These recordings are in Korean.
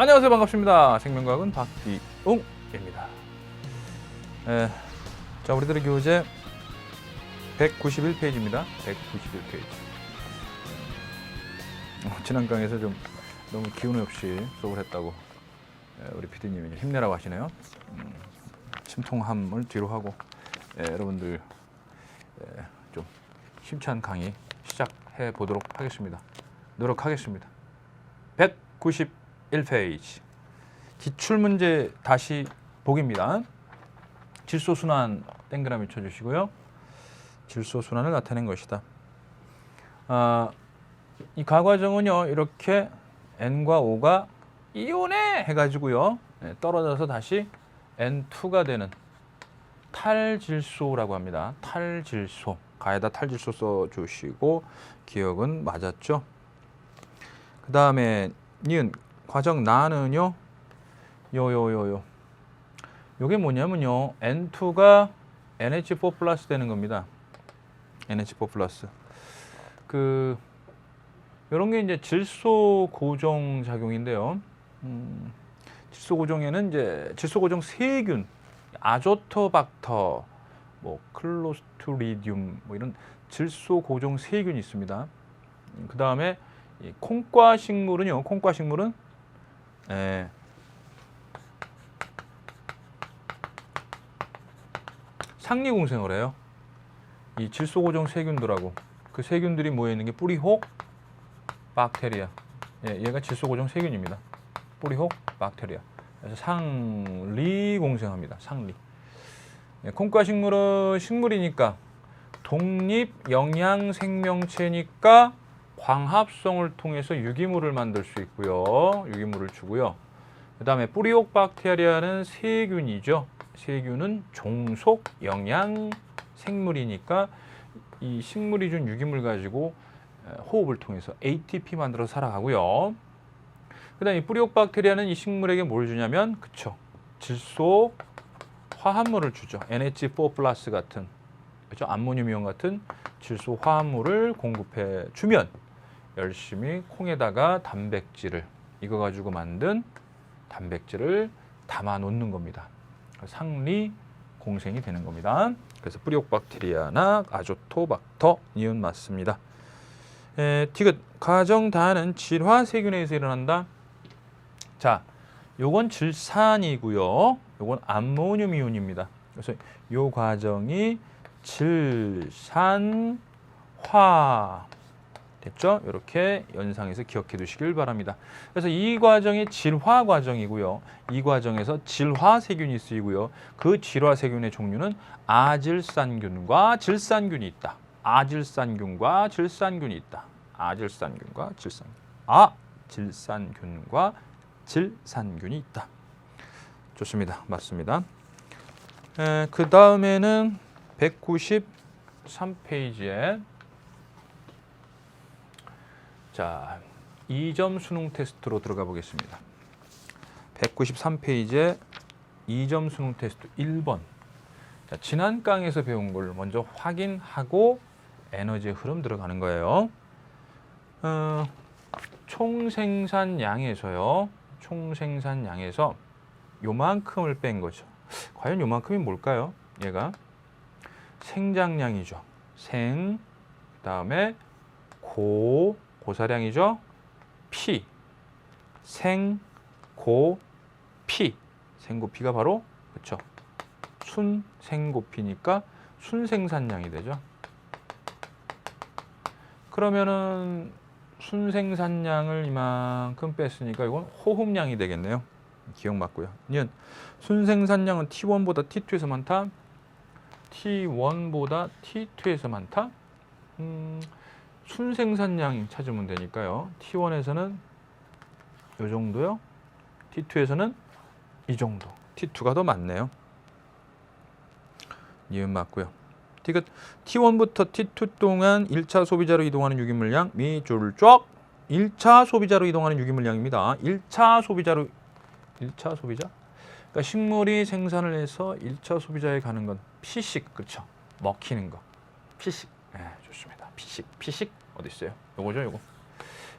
안녕하세요. 반갑습니다. 생명과학은 박기웅입니다. 자, 우리들의 교재 191페이지입니다. 191페이지. 지난 강에서 좀 너무 기운 없이 수업을 했다고 우리 PD님이 힘내라고 하시네요. 심통함을 뒤로 하고 여러분들 좀 힘찬 강의 시작해 보도록 하겠습니다. 노력하겠습니다. 191페이지 기출문제 다시 보기입니다. 질소순환 동그라미 쳐주시고요. 질소순환을 나타낸 것이다. 이 가과정은요, 이렇게 N과 O가 이온에 해가지고요, 떨어져서 다시 N2가 되는 탈질소라고 합니다. 탈질소. 가에다 탈질소 써주시고 기억은 맞았죠? 그 다음에 니은 과정 나는요, 요게 뭐냐면요, N2가 NH4 플러스 되는 겁니다. NH4 플러스. 요런 게 이제 질소 고정 작용인데요. 질소 고정에는 이제 질소 고정 세균, 아조토박터, 뭐 클로스트리디움, 뭐 이런 질소 고정 세균이 있습니다. 그 다음에 콩과 식물은요, 상리공생을 해요. 이 질소 고정 세균들하고 그 세균들이 모여 있는 게 뿌리혹 박테리아. 얘가 질소 고정 세균입니다. 뿌리혹 박테리아. 그래서 상리 공생합니다. 상리. 콩과 식물은 식물이니까 독립 영양 생명체니까 광합성을 통해서 유기물을 만들 수 있고요. 유기물을 주고요. 그 다음에 뿌리혹 박테리아는 세균이죠. 세균은 종속 영양 생물이니까 이 식물이 준 유기물 가지고 호흡을 통해서 ATP 만들어 살아가고요. 그 다음에 뿌리혹 박테리아는 이 식물에게 뭘 주냐면, 그쵸, 질소 화합물을 주죠. NH4 플러스 같은, 그죠, 암모늄이온 같은 질소 화합물을 공급해 주면 열심히 콩에다가 단백질을, 이거 가지고 만든 단백질을 담아 놓는 겁니다. 상리 공생이 되는 겁니다. 그래서 뿌리혹 박테리아나 아조토박터, 니은 맞습니다. 디귿 가정 다는 질화 세균에 의해서 일어난다. 자, 요건 질산이고요. 요건 암모늄 이온입니다. 그래서 요 과정이 질산화 됐죠? 이렇게 연상해서 기억해 두시길 바랍니다. 그래서 이 과정이 질화 과정이고요. 이 과정에서 질화 세균이 쓰이고요. 그 질화 세균의 종류는 아질산균과 질산균이 있다. 아질산균과 질산균이 있다. 아질산균과 질산균이 있다. 좋습니다. 맞습니다. 그 다음에는 193페이지에 자, 2점 수능 테스트로 들어가 보겠습니다. 193페이지에 2점 수능 테스트 1번. 자, 지난 강에서 배운 걸 먼저 확인하고 에너지의 흐름 들어가는 거예요. 총생산량에서요. 총생산량에서 요만큼을 뺀 거죠. 과연 요만큼이 뭘까요? 얘가 생장량이죠. 그다음에 고사량이죠. 피, 생고피. 생고피가 바로, 그렇죠, 순생고피니까 순생산량이 되죠. 그러면은 순생산량을 이만큼 뺐으니까 이건 호흡량이 되겠네요. 기억 맞고요. 니은 순생산량은 T1보다 T2에서 많다. T1보다 T2에서 많다. 순생산량 찾으면 되니까요. T1에서는 이 정도요. T2에서는 이 정도. T2가 더 많네요. 니은 맞고요. 디귿 T1부터 T2 동안 1차 소비자로 이동하는 유기물량 밑줄 쪽. 1차 소비자로 이동하는 유기물량입니다. 1차 소비자? 그러니까 식물이 생산을 해서 1차 소비자에 가는 건 피식, 그렇죠? 먹히는 거. 피식. 좋습니다. 피식 어디 있어요? 요거죠, 요거.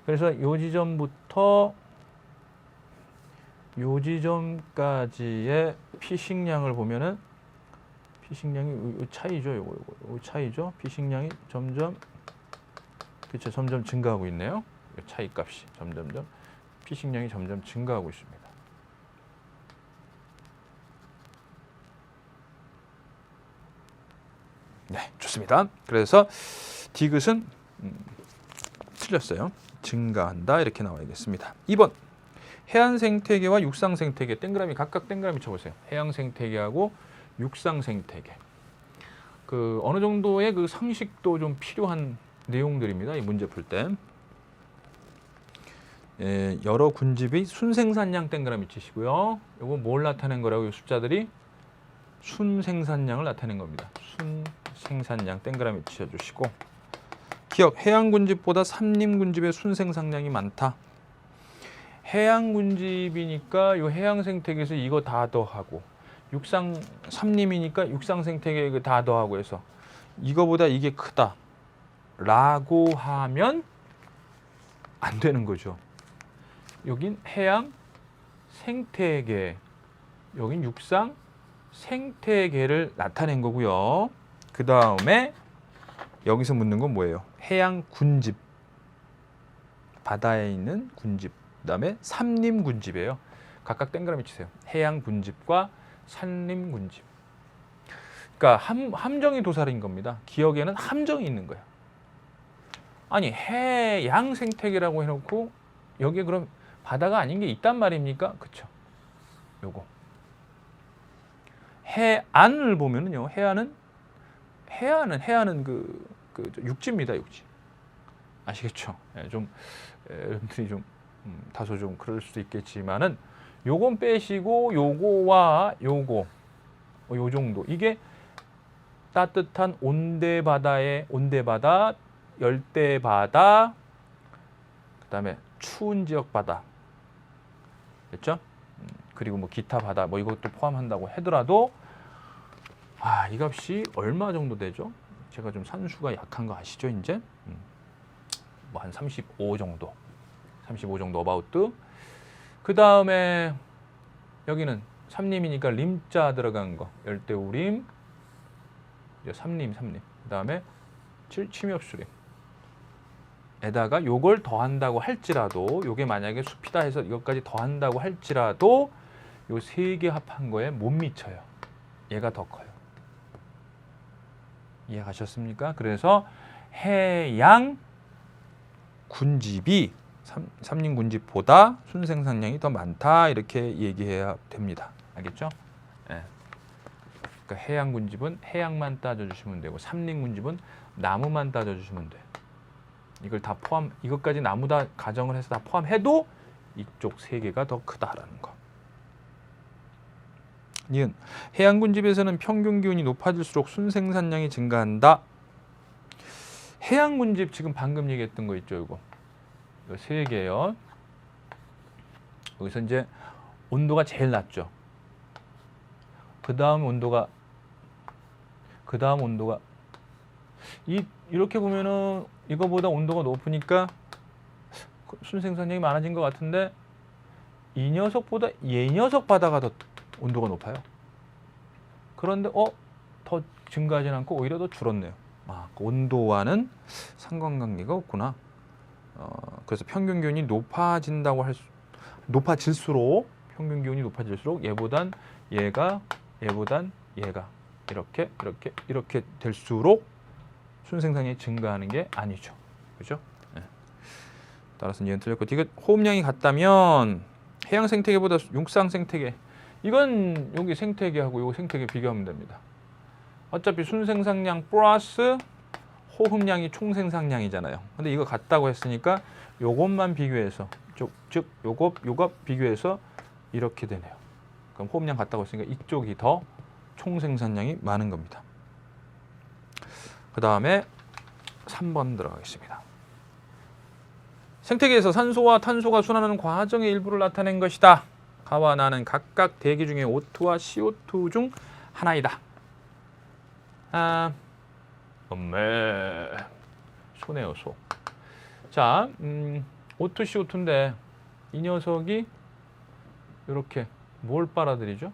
그래서 요 지점부터 요 지점까지의 피식량을 보면은 피식량이 요 차이죠. 요거 차이죠. 피식량이 점점 그렇죠. 점점 증가하고 있네요. 요 차이 값이 점점점 피식량이 점점 증가하고 있습니다. 네, 좋습니다. 그래서 디귿은 틀렸어요. 증가한다 이렇게 나와야겠습니다. 2번 해안 생태계와 육상 생태계 동그라미 각각 동그라미 쳐보세요. 해양 생태계하고 육상 생태계. 그 어느 정도의 그 상식도 좀 필요한 내용들입니다. 이 문제 풀 때. 예, 여러 군집이 순생산량 동그라미 치시고요. 이거 뭘 나타낸 거라고 이 숫자들이 순생산량을 나타낸 겁니다. 순생산량 동그라미 치셔주시고 기억 해양 군집보다 삼림 군집의 순생산량이 많다. 해양 군집이니까 요 해양 생태계에서 이거 다 더하고 육상 삼림이니까 육상 생태계 이거 다 더하고 해서 이거보다 이게 크다라고 하면 안 되는 거죠. 여긴 해양 생태계, 여긴 육상 생태계를 나타낸 거고요. 그 다음에 여기서 묻는 건 뭐예요? 해양 군집, 바다에 있는 군집. 그다음에 삼림 군집이에요. 각각 동그라미 치세요. 해양 군집과 산림 군집. 그러니까 함정이 도살인 겁니다. 기억에는 함정이 있는 거예요. 아니 해양 생태계라고 해놓고 여기에 그럼 바다가 아닌 게 있단 말입니까? 그렇죠. 요거 해안을 보면은요. 해안은 그 육지입니다. 육지. 아시겠죠? 예, 좀 여러분들이 좀 다소 좀 그럴 수도 있겠지만은 요건 빼시고 요거와 요거 요 정도 이게 따뜻한 온대바다의 온대바다, 열대바다, 그다음에 추운 지역 바다, 됐죠? 그리고 뭐 기타 바다 뭐 이것도 포함한다고 하더라도 이 값이 얼마 정도 되죠? 제가 좀 산수가 약한 거 아시죠? 이제 뭐 한 35 정도. 35 정도 어바웃. 그 다음에 여기는 삼림이니까 림자 들어간 거 열대우림, 삼림. 그 다음에 침엽수림. 에다가 요걸 더한다고 할지라도 요게 만약에 숲이다 해서 이것까지 더한다고 할지라도 요 세 개 합한 거에 못 미쳐요. 얘가 더 커요. 이해가셨습니까? 그래서 해양 군집이 삼림 군집보다 순생산량이 더 많다 이렇게 얘기해야 됩니다. 알겠죠? 네. 그러니까 해양 군집은 해양만 따져주시면 되고 삼림 군집은 나무만 따져주시면 돼. 이걸 다 이것까지 나무 다 가정을 해서 다 포함해도 이쪽 세 개가 더 크다라는 거. 니은 해양 군집에서는 평균 기온이 높아질수록 순생산량이 증가한다. 해양 군집 지금 방금 얘기했던 거 있죠, 이거 세 개요. 여기서 이제 온도가 제일 낮죠. 그 다음 온도가 이렇게 보면은 이거보다 온도가 높으니까 순생산량이 많아진 것 같은데 이 녀석보다 얘 녀석 바다가 더 온도가 높아요. 그런데 더 증가하지 않고 오히려 더 줄었네요. 온도와는 상관관계가 없구나. 그래서 평균 기온이 높아질수록 평균 기온이 높아질수록 얘보단 얘가 이렇게 될수록 순생산량이 증가하는 게 아니죠. 그죠? 네. 따라서 얘는 틀렸고 디귿 호흡량이 같다면 해양 생태계보다 육상 생태계 이건 여기 생태계하고 요 생태계 비교하면 됩니다. 어차피 순생산량 플러스 호흡량이 총생산량이잖아요. 근데 이거 같다고 했으니까 요것만 비교해서 즉 요것 비교해서 이렇게 되네요. 그럼 호흡량 같다고 했으니까 이쪽이 더 총생산량이 많은 겁니다. 그 다음에 3번 들어가겠습니다. 생태계에서 산소와 탄소가 순환하는 과정의 일부를 나타낸 것이다. 가와 나는 각각 대기 중에 O2와 CO2 중 하나이다. 소네요, 소. 자, O2, CO2인데 이 녀석이 이렇게 뭘 빨아들이죠?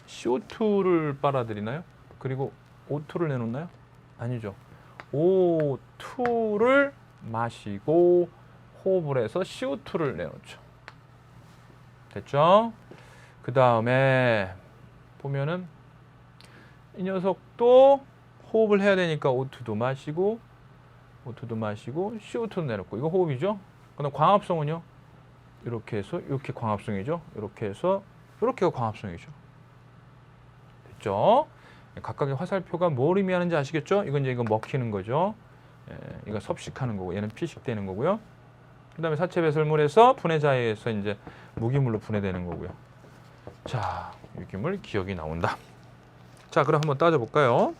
CO2를 빨아들이나요? 그리고 O2를 내놓나요? 아니죠. O2를 마시고 호흡을 해서 CO2를 내놓죠. 됐죠? 그 다음에 보면은 이 녀석도 호흡을 해야 되니까 O2도 마시고 CO2도 내놓고 이거 호흡이죠? 그다음 광합성은요? 이렇게 해서 이렇게 광합성이죠? 이렇게 해서 이렇게가 광합성이죠. 됐죠? 각각의 화살표가 뭘 의미하는지 아시겠죠? 이건 이제 이거 먹히는 거죠. 이거 섭식하는 거고 얘는 피식되는 거고요. 그다음에 사체 배설물에서 분해자에서 이제 무기물로 분해되는 거고요. 자, 유기물 기억이 나온다. 자, 그럼 한번 따져볼까요?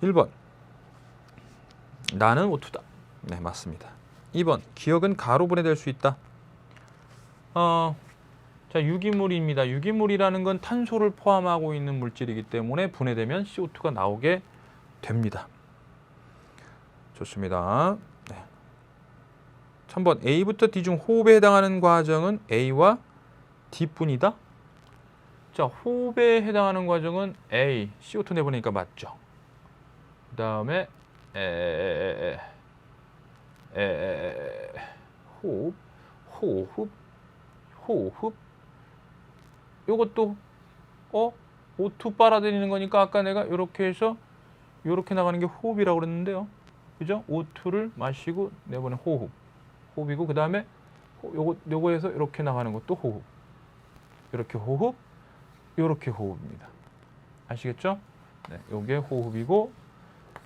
1번 나는 O2다. 네, 맞습니다. 2번 기억은 가로 분해될 수 있다. 자, 유기물입니다. 유기물이라는 건 탄소를 포함하고 있는 물질이기 때문에 분해되면 CO2가 나오게 됩니다. 좋습니다. 네. 3번 A부터 D 중 호흡에 해당하는 과정은 A와 D뿐이다. 자, 호흡에 해당하는 과정은 A, CO2 내보내니까 맞죠. 그 다음에 호흡. 요것도 O2 빨아들이는 거니까 아까 내가 이렇게 해서 이렇게 나가는 게 호흡이라고 그랬는데요. 그죠? O2를 마시고 내보낸 호흡이고 그 다음에 요거에서 이렇게 나가는 것도 호흡. 이렇게 호흡, 이렇게 호흡입니다. 아시겠죠? 네, 요게 호흡이고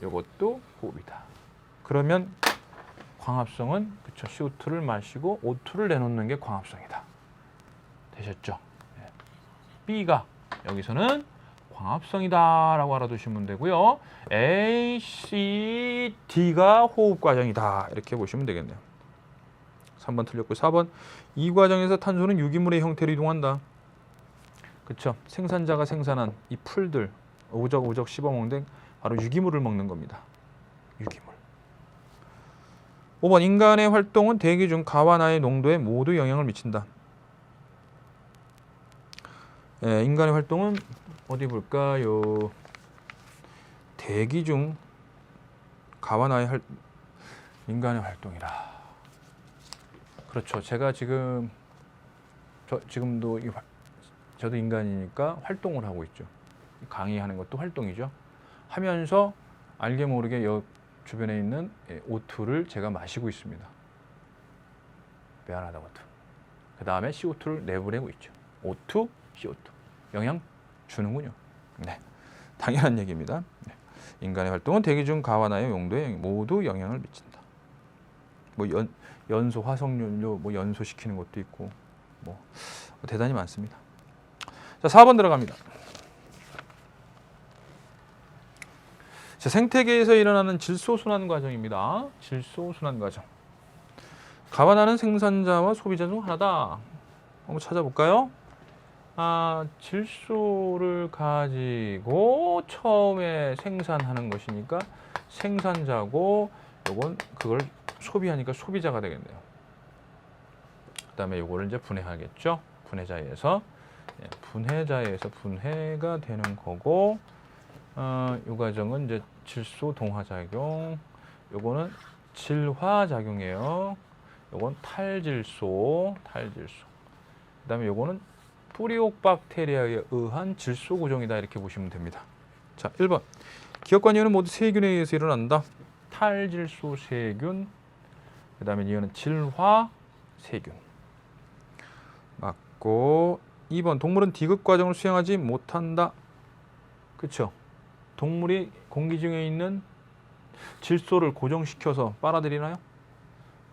요것도 호흡이다. 그러면 광합성은 그쵸? CO2를 마시고 O2를 내놓는 게 광합성이다. 되셨죠? 네. B가 여기서는 광합성이다라고 알아두시면 되고요. A, C, D가 호흡 과정이다. 이렇게 보시면 되겠네요. 3번 틀렸고 4번 이 과정에서 탄소는 유기물의 형태로 이동한다. 그쵸? 생산자가 생산한 이 풀들 오적오적 씹어먹는 바로 유기물을 먹는 겁니다. 유기물. 5번 인간의 활동은 대기 중 가와나의 농도에 모두 영향을 미친다. 인간의 활동은 어디 볼까요? 대기 중 가와나의 인간의 활동이라. 그렇죠. 제가 지금도 저도 인간이니까 활동을 하고 있죠. 강의하는 것도 활동이죠. 하면서 알게 모르게 주변에 있는 O2를 제가 마시고 있습니다. 미안하다 O2. 그 다음에 CO2를 내보내고 있죠. O2, CO2. 영향 주는군요. 네, 당연한 얘기입니다. 네. 인간의 활동은 대기 중 가와나의 용도에 모두 영향을 미친다. 뭐 연소 화석연료 뭐 연소시키는 것도 있고 뭐 대단히 많습니다. 자, 4번 들어갑니다. 자, 생태계에서 일어나는 질소순환 과정입니다. 질소순환 과정. 가와나는 생산자와 소비자 중 하나다. 한번 찾아볼까요? 질소를 가지고 처음에 생산하는 것이니까 생산자고 요건 그걸 소비하니까 소비자가 되겠네요. 그 다음에 요거를 이제 분해하겠죠. 분해자에서 분해가 되는 거고 이 과정은 이제 질소 동화작용, 요거는 질화작용이에요. 요건 탈질소. 그 다음에 요거는 뿌리옥박테리아에 의한 질소 고정이다. 이렇게 보시면 됩니다. 자, 1번. 기억관이온은 모두 세균에 의해서 일어난다. 탈질소 세균, 그 다음에 이거는 질화세균. 맞고 2번. 동물은 디귿 과정을 수행하지 못한다. 그렇죠? 동물이 공기 중에 있는 질소를 고정시켜서 빨아들이나요?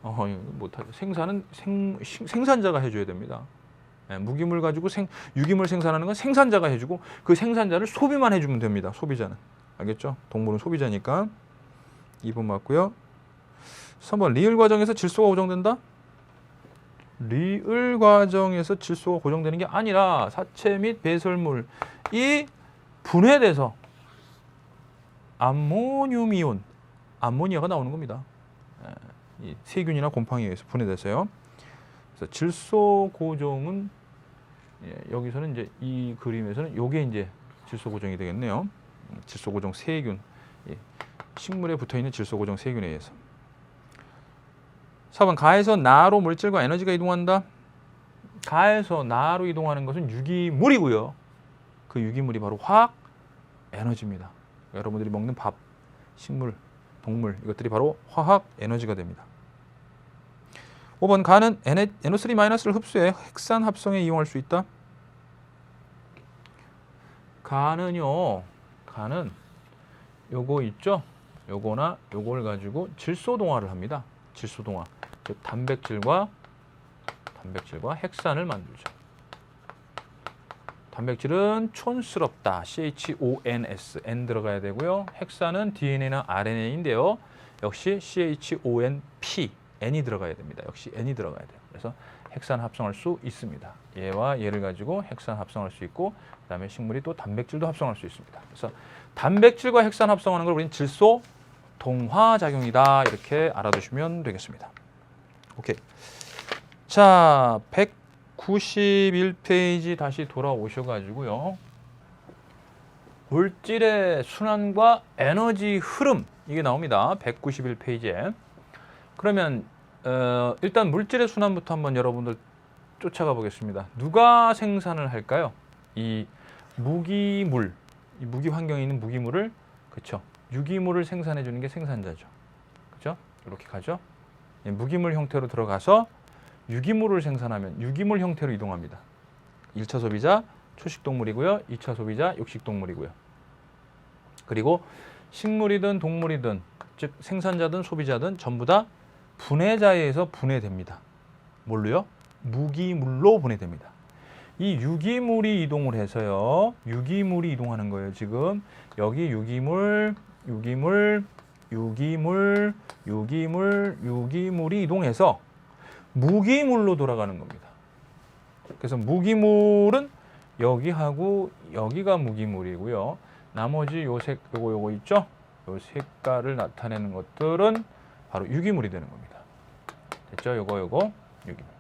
못하죠. 생산은 생산자가 해줘야 됩니다. 무기물 가지고 유기물 생산하는 건 생산자가 해주고 그 생산자를 소비만 해주면 됩니다. 소비자는. 알겠죠? 동물은 소비자니까. 2번 맞고요. 3번. 리을 과정에서 질소가 고정된다? 리을 과정에서 질소가 고정되는 게 아니라 사체 및 배설물이 분해돼서 암모늄이온, 암모니아가 나오는 겁니다. 이 세균이나 곰팡이에 의해서 분해돼서요. 그래서 그래서 질소 고종은 여기서는 이제 이 그림에서는 요게 이제 질소 고종이 되겠네요. 질소 고종 세균. 식물에 붙어 있는 질소 고종 세균에 의해서. 4번 가에서 나로 물질과 에너지가 이동한다. 가에서 나로 이동하는 것은 유기물이고요. 그 유기물이 바로 화학 에너지입니다. 여러분들이 먹는 밥, 식물, 동물 이것들이 바로 화학 에너지가 됩니다. 5번 가는 NO3-를 흡수해 핵산 합성에 이용할 수 있다. 가는 요거 있죠? 요거나 요걸 가지고 질소 동화를 합니다. 질소 동화. 즉 단백질과 핵산을 만들죠. 단백질은 촌스럽다. CHONS, N 들어가야 되고요. 핵산은 DNA나 RNA인데요. 역시 CHONP, N이 들어가야 됩니다. 역시 N이 들어가야 돼요. 그래서 핵산 합성할 수 있습니다. 얘와 얘를 가지고 핵산 합성할 수 있고 그다음에 식물이 또 단백질도 합성할 수 있습니다. 그래서 단백질과 핵산 합성하는 걸 우리는 질소 동화 작용이다. 이렇게 알아두시면 되겠습니다. 오케이. 자, 191페이지 다시 돌아오셔가지고요. 물질의 순환과 에너지 흐름 이게 나옵니다. 191페이지에. 그러면 일단 물질의 순환부터 한번 여러분들 쫓아가 보겠습니다. 누가 생산을 할까요? 이 무기물, 이 무기 환경에 있는 무기물을 그렇죠. 유기물을 생산해 주는 게 생산자죠. 그렇죠? 이렇게 가죠. 무기물 형태로 들어가서 유기물을 생산하면 유기물 형태로 이동합니다. 1차 소비자 초식동물이고요. 2차 소비자 육식동물이고요. 그리고 식물이든 동물이든 즉 생산자든 소비자든 전부 다 분해자에 의해서 분해됩니다. 뭘로요? 무기물로 분해됩니다. 이 유기물이 이동을 해서요. 유기물이 이동하는 거예요. 지금 여기 유기물이 이동해서 무기물로 돌아가는 겁니다. 그래서 무기물은 여기하고 여기가 무기물이고요. 나머지 요거 있죠? 요 색깔을 나타내는 것들은 바로 유기물이 되는 겁니다. 됐죠? 요거 유기물.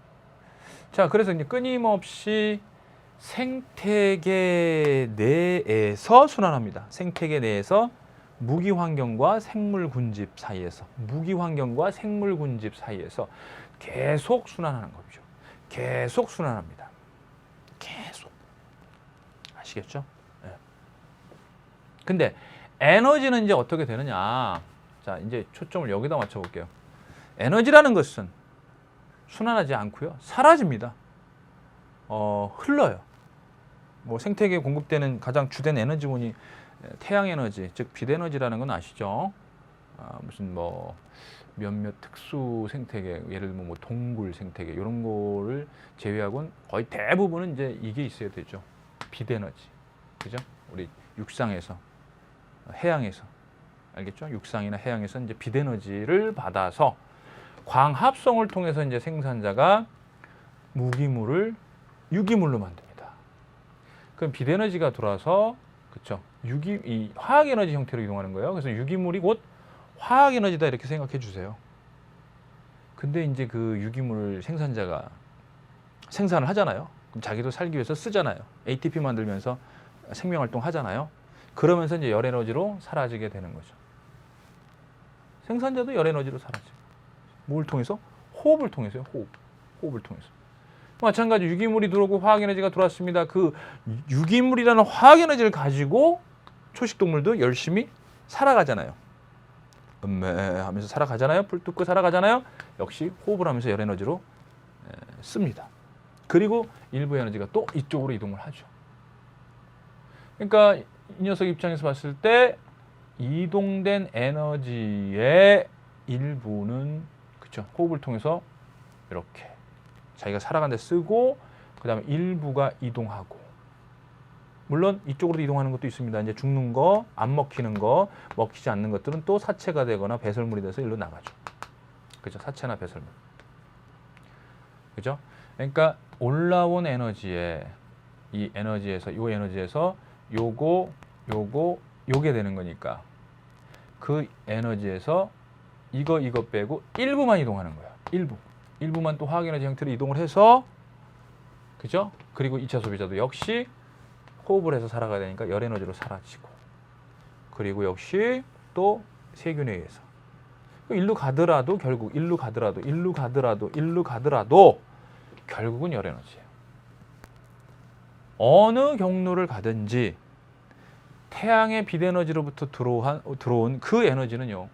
자, 그래서 이제 끊임없이 생태계 내에서 순환합니다. 생태계 내에서 무기 환경과 생물 군집 사이에서 계속 순환하는 거죠. 계속 순환합니다. 계속. 아시겠죠? 네. 근데 에너지는 이제 어떻게 되느냐? 자, 이제 초점을 여기다 맞춰 볼게요. 에너지라는 것은 순환하지 않고요. 사라집니다. 흘러요. 뭐 생태계에 공급되는 가장 주된 에너지원이 태양 에너지, 즉 빛 에너지라는 건 아시죠? 무슨 뭐 몇몇 특수 생태계, 예를 들면 뭐 동굴 생태계 이런 거를 제외하고는 거의 대부분은 이제 이게 있어야 되죠. 빛 에너지, 그죠? 우리 육상에서, 해양에서, 알겠죠? 육상이나 해양에서 이제 빛 에너지를 받아서 광합성을 통해서 이제 생산자가 무기물을 유기물로 만듭니다. 그럼 빛 에너지가 돌아서 그렇죠? 이 화학 에너지 형태로 이동하는 거예요. 그래서 유기물이 곧 화학 에너지다 이렇게 생각해 주세요. 근데 이제 그 유기물 생산자가 생산을 하잖아요. 그럼 자기도 살기 위해서 쓰잖아요. ATP 만들면서 생명 활동 하잖아요. 그러면서 이제 열 에너지로 사라지게 되는 거죠. 생산자도 열 에너지로 사라져요. 뭘 통해서? 호흡을 통해서요. 호흡을 통해서. 마찬가지 유기물이 들어오고 화학 에너지가 들어왔습니다. 그 유기물이라는 화학 에너지를 가지고 초식동물도 열심히 살아가잖아요. 하면서 살아가잖아요. 풀 뜯고 살아가잖아요. 역시 호흡을 하면서 열 에너지로 씁니다. 그리고 일부 에너지가 또 이쪽으로 이동을 하죠. 그러니까 이 녀석 입장에서 봤을 때 이동된 에너지의 일부는 그렇죠. 호흡을 통해서 이렇게 자기가 살아가는 데 쓰고 그다음에 일부가 이동하고 물론 이쪽으로 이동하는 것도 있습니다. 이제 죽는 거, 안 먹히는 거, 먹히지 않는 것들은 또 사체가 되거나 배설물이 돼서 일로 나가죠. 그죠? 사체나 배설물. 그죠? 그러니까 올라온 에너지에 이 에너지에서 요게 되는 거니까 그 에너지에서 이거 빼고 일부만 이동하는 거야. 일부. 일부만 또 화학에너지 형태로 이동을 해서, 그죠? 그리고 2차 소비자도 역시 호흡을 해서 살아가야 되니까 열에너지로 사라지고, 그리고 역시 또 세균에 의해서 일로 가더라도 결국 일로 가더라도 결국은 열에너지예요. 어느 경로를 가든지 태양의 빛에너지로부터 들어온 그 에너지는요,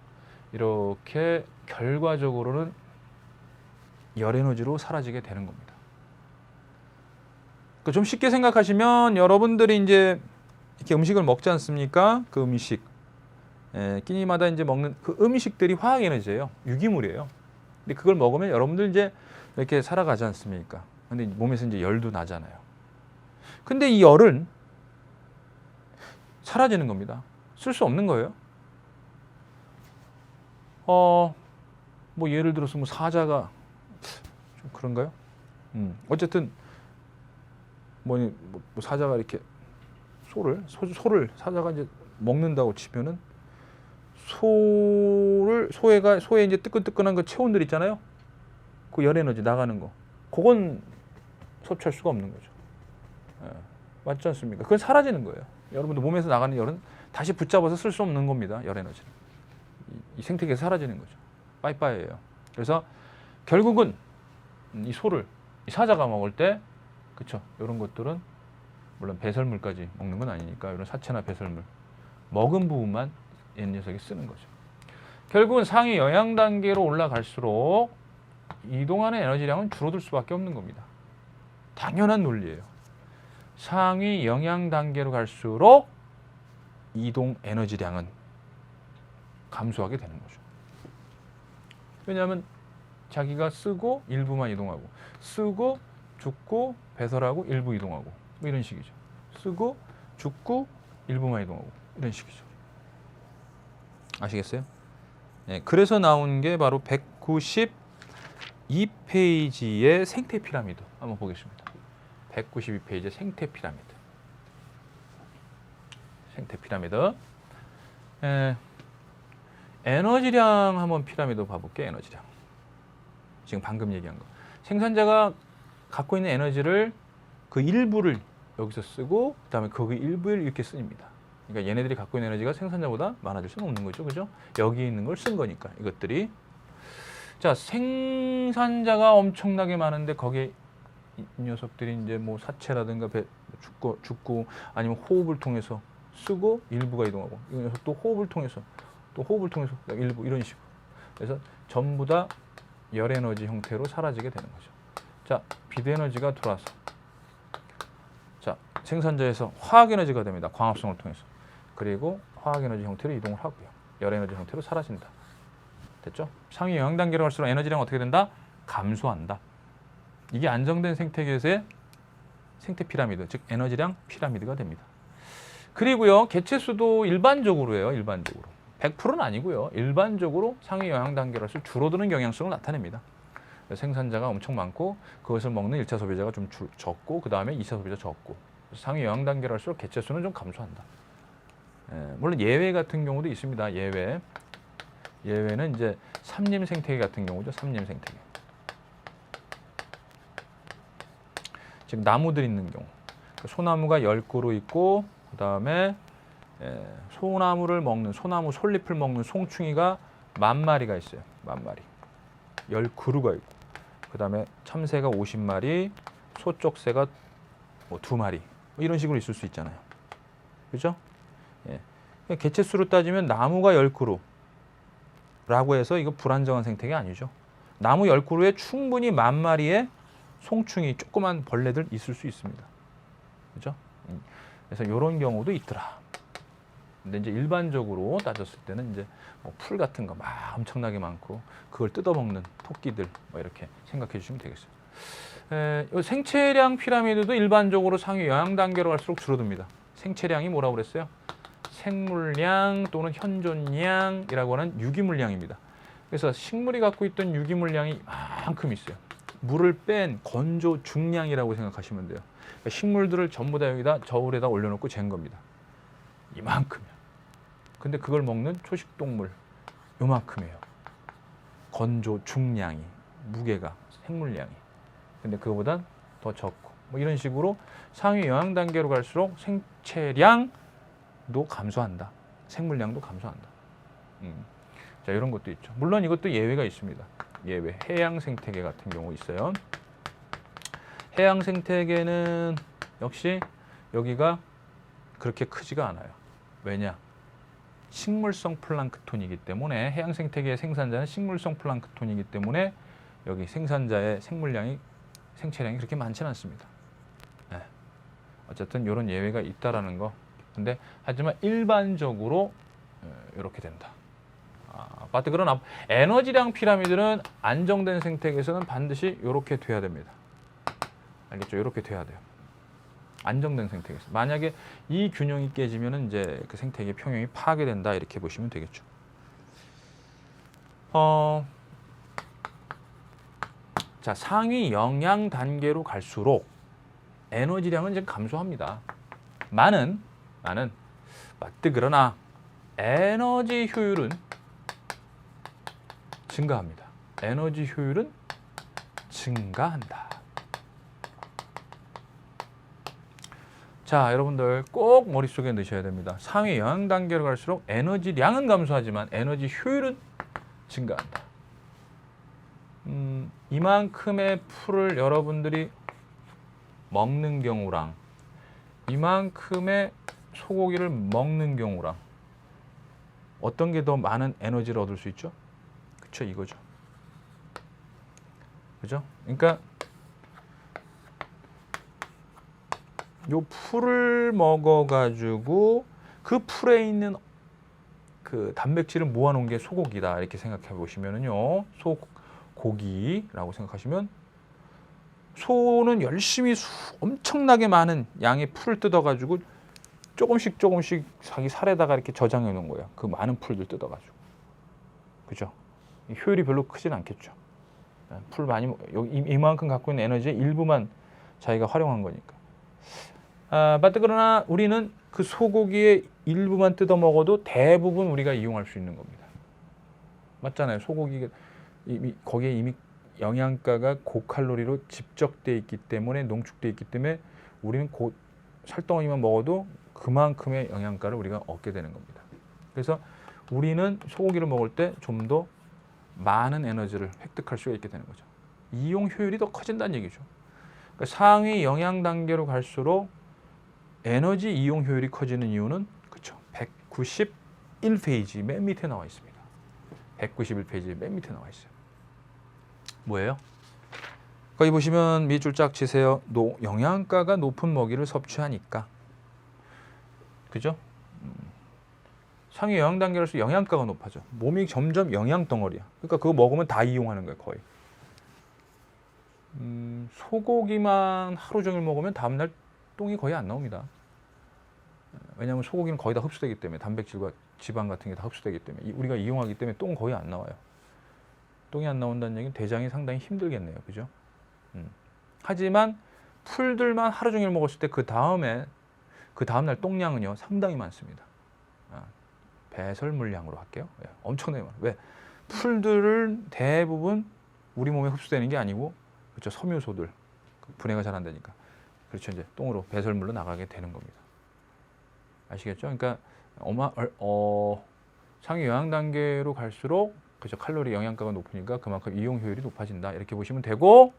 이렇게 결과적으로는 열에너지로 사라지게 되는 겁니다. 그러니까 좀 쉽게 생각하시면 여러분들이 이제 이렇게 음식을 먹지 않습니까? 그 음식, 끼니마다 이제 먹는 그 음식들이 화학 에너지예요. 유기물이에요. 근데 그걸 먹으면 여러분들 이제 이렇게 살아가지 않습니까? 근데 몸에서 이제 열도 나잖아요. 근데 이 열은 사라지는 겁니다. 쓸 수 없는 거예요. 뭐 예를 들어서 뭐 사자가 좀 그런가요? 어쨌든 뭐 사자가 이렇게 소를 사자가 이제 먹는다고 치면은 소에 이제 뜨끈뜨끈한 그 체온들 있잖아요. 그 열 에너지 나가는 거, 그건 섭취할 수가 없는 거죠. 맞지 않습니까? 그건 사라지는 거예요. 여러분들 몸에서 나가는 열은 다시 붙잡아서 쓸 수 없는 겁니다. 열 에너지는 이 생태계에서 사라지는 거죠. 빠이빠이예요. 그래서 결국은 이 소를 이 사자가 먹을 때, 그렇죠? 이런 것들은 물론 배설물까지 먹는 건 아니니까 이런 사체나 배설물 먹은 부분만 이 녀석이 쓰는 거죠. 결국은 상위 영양 단계로 올라갈수록 이동하는 에너지량은 줄어들 수밖에 없는 겁니다. 당연한 논리예요. 상위 영양 단계로 갈수록 이동 에너지량은 감소하게 되는 거죠. 왜냐하면 자기가 쓰고 일부만 이동하고, 쓰고 죽고 배설하고 일부 이동하고, 뭐 이런 식이죠. 쓰고 죽고 일부만 이동하고, 이런 식이죠. 아시겠어요? 네, 그래서 나온 게 바로 192페이지의 생태 피라미드 한번 보겠습니다. 192페이지의 생태 피라미드. 생태 피라미드. 에너지량 한번 피라미드 봐볼게요. 에너지량. 지금 방금 얘기한 거. 생산자가 갖고 있는 에너지를 그 일부를 여기서 쓰고, 그다음에 거기 일부를 이렇게 씁니다. 그러니까 얘네들이 갖고 있는 에너지가 생산자보다 많아질 수는 없는 거죠. 그죠? 여기 있는 걸 쓴 거니까, 이것들이. 자, 생산자가 엄청나게 많은데 거기에 이 녀석들이 이제 뭐 사체라든가 죽고 아니면 호흡을 통해서 쓰고 일부가 이동하고, 이 녀석도 호흡을 통해서 일부, 이런 식으로. 그래서 전부 다 열 에너지 형태로 사라지게 되는 거죠. 자, 빛 에너지가 돌아서, 자, 생산자에서 화학 에너지가 됩니다. 광합성을 통해서. 그리고 화학 에너지 형태로 이동을 하고요. 열 에너지 형태로 사라진다. 됐죠? 상위 영양 단계로 갈수록 에너지量어떻게 된다? 감소한다. 이게 안정된 생태계에서의 생태 피라미드, 즉 에너지량 피라미드가 됩니다. 그리고요, 개체수도 일반적으로예요. 일반적으로. 100%는 아니고요. 일반적으로 상위 영양 단계로 갈수록 줄어드는 경향성을 나타냅니다. 생산자가 엄청 많고 그것을 먹는 1차 소비자가 좀 적고, 그 다음에 2차 소비자 적고, 상위 영양 단계로 갈수록 개체수는 좀 감소한다. 물론 예외 같은 경우도 있습니다. 예외는 이제 삼림 생태계 같은 경우죠. 삼림 생태계. 지금 나무들 있는 경우, 소나무가 10그루 있고, 그 다음에 소나무를 먹는, 소나무 솔잎을 먹는 송충이가 10,000마리가 있어요. 10,000마리. 10그루가 있고, 그 다음에 참새가 50마리, 소쪽새가 뭐 2마리, 뭐 이런 식으로 있을 수 있잖아요. 그죠? 예. 개체수로 따지면 나무가 10그루 라고 해서 이거 불안정한 생태계 아니죠. 나무 10그루에 충분히 10,000마리의 송충이, 조그만 벌레들 있을 수 있습니다. 그죠? 그래서 이런 경우도 있더라. 근데 이제 일반적으로 따졌을 때는 이제 뭐 풀 같은 거 막 엄청나게 많고 그걸 뜯어먹는 토끼들, 뭐 이렇게 생각해 주시면 되겠어요. 이 생체량 피라미드도 일반적으로 상위 영양 단계로 갈수록 줄어듭니다. 생체량이 뭐라고 그랬어요? 생물량 또는 현존량이라고 하는 유기물량입니다. 그래서 식물이 갖고 있던 유기물량이 이만큼 있어요. 물을 뺀 건조 중량이라고 생각하시면 돼요. 그러니까 식물들을 전부 다 여기다 저울에다 올려놓고 잰 겁니다. 이만큼이야. 근데 그걸 먹는 초식동물 요만큼이에요. 건조 중량이, 무게가 생물량이. 근데 그거보단 더 적고 뭐 이런 식으로 상위 영양 단계로 갈수록 생체량도 감소한다. 생물량도 감소한다. 자, 이런 것도 있죠. 물론 이것도 예외가 있습니다. 예외. 해양 생태계 같은 경우 있어요. 해양 생태계는 역시 여기가 그렇게 크지가 않아요. 왜냐? 식물성 플랑크톤이기 때문에 해양 생태계의 생산자는 식물성 플랑크톤이기 때문에 여기 생산자의 생체량이 그렇게 많지는 않습니다. 네. 어쨌든 이런 예외가 있다라는 거. 근데 하지만 일반적으로 이렇게 된다. 그러나 에너지량 피라미드는 안정된 생태계에서는 반드시 이렇게 돼야 됩니다. 알겠죠? 이렇게 돼야 돼요. 안정된 생태계에서. 만약에 이 균형이 깨지면 이제 그 생태계 평형이 파괴된다 이렇게 보시면 되겠죠. 자, 상위 영양 단계로 갈수록 에너지량은 이제 감소합니다. 그러나 에너지 효율은 증가합니다. 에너지 효율은 증가한다. 자, 여러분들 꼭 머릿속에 넣으셔야 됩니다. 상위 영양 단계로 갈수록 에너지량은 감소하지만 에너지 효율은 증가한다. 이만큼의 풀을 여러분들이 먹는 경우랑 이만큼의 소고기를 먹는 경우랑 어떤 게 더 많은 에너지를 얻을 수 있죠? 그쵸, 이거죠. 그죠? 그러니까 요 풀을 먹어가지고 그 풀에 있는 그 단백질을 모아놓은 게 소고기다 이렇게 생각해 보시면은요, 소고기라고 생각하시면 소는 열심히 엄청나게 많은 양의 풀을 뜯어가지고 조금씩 자기 살에다가 이렇게 저장해 놓은 거예요. 그 많은 풀들 뜯어가지고. 그죠? 효율이 별로 크진 않겠죠. 풀 많이 이만큼 갖고 있는 에너지의 일부만 자기가 활용한 거니까. 그러나 우리는 그 소고기의 일부만 뜯어 먹어도 대부분 우리가 이용할 수 있는 겁니다. 맞잖아요. 소고기가 거기에 이미 영양가가 고칼로리로 집적돼 있기 때문에 농축돼 있기 때문에 우리는 살덩어리만 먹어도 그만큼의 영양가를 우리가 얻게 되는 겁니다. 그래서 우리는 소고기를 먹을 때 좀 더 많은 에너지를 획득할 수가 있게 되는 거죠. 이용 효율이 더 커진다는 얘기죠. 그러니까 상위 영양 단계로 갈수록 에너지 이용 효율이 커지는 이유는 그렇죠. 191페이지 맨 밑에 나와 있습니다. 191페이지 맨 밑에 나와 있어요. 뭐예요? 거기 보시면 밑줄 쫙 치세요. 영양가가 높은 먹이를 섭취하니까. 그죠? 상위 영양 단계로서 영양가가 높아져. 몸이 점점 영양 덩어리야. 그러니까 그거 먹으면 다 이용하는 거야, 거의. 소고기만 하루 종일 먹으면 다음날 똥이 거의 안 나옵니다. 왜냐하면 소고기는 거의 다 흡수되기 때문에 단백질과 지방 같은 게 다 흡수되기 때문에 우리가 이용하기 때문에 똥은 거의 안 나와요. 똥이 안 나온다는 얘기는 대장이 상당히 힘들겠네요. 그죠? 하지만 풀들만 하루 종일 먹었을 때 그 다음날 똥량은요 상당히 많습니다. 배설물량으로 할게요. 엄청나게 많아요. 왜? 풀들은 대부분 우리 몸에 흡수되는 게 아니고 그렇죠. 섬유소들 분해가 잘 안 되니까 그렇죠. 이제 똥으로 배설물로 나가게 되는 겁니다. 아시겠죠? 그러니까 상위 영양 단계로 갈수록 그렇죠. 칼로리 영양가가 높으니까 그만큼 이용 효율이 높아진다. 이렇게 보시면 되고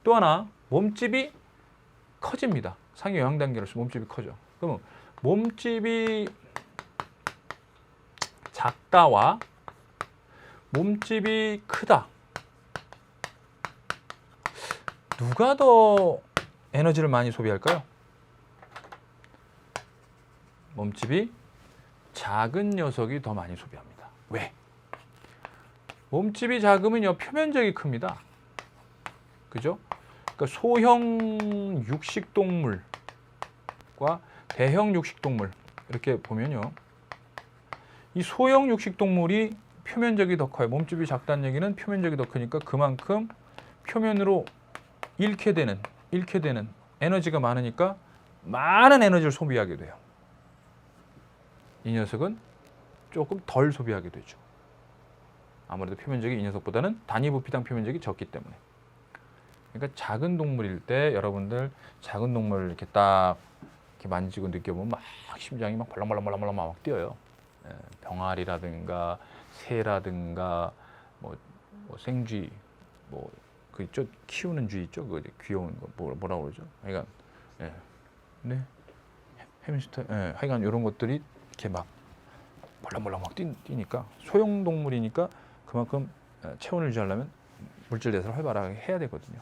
또 하나 몸집이 커집니다. 상위 영양 단계로서 몸집이 커져. 그러면 몸집이 작다와 몸집이 크다. 누가 더 에너지를 많이 소비할까요? 몸집이 작은 녀석이 더 많이 소비합니다. 왜? 몸집이 작으면요 표면적이 큽니다. 그죠? 그러니까 소형 육식동물과 대형 육식동물 이렇게 보면요. 이 소형 육식동물이 표면적이 더 커요. 몸집이 작다는 얘기는 표면적이 더 크니까 그만큼 표면으로 잃게 되는 에너지가 많으니까 많은 에너지를 소비하게 돼요. 이 녀석은 조금 덜 소비하게 되죠. 아무래도 표면적이 이 녀석보다는 단위 부피당 표면적이 적기 때문에. 그러니까 작은 동물일 때 여러분들 작은 동물을 이렇게 딱 이렇게 만지고 느껴보면 막 심장이 막 벌렁벌렁벌렁벌렁 막 뛰어요. 예, 병아리라든가 새라든가 뭐 생쥐 뭐 그 있죠, 키우는 쥐 있죠, 그 귀여운 거 뭐라고 그러죠? 그러니까 예, 네, 햄스터, 예, 하여간 이런 것들이 이렇게 막 벌렁벌렁 막 뛰니까 소형 동물이니까 그만큼 체온을 유지하려면 물질 대사를 활발하게 해야 되거든요.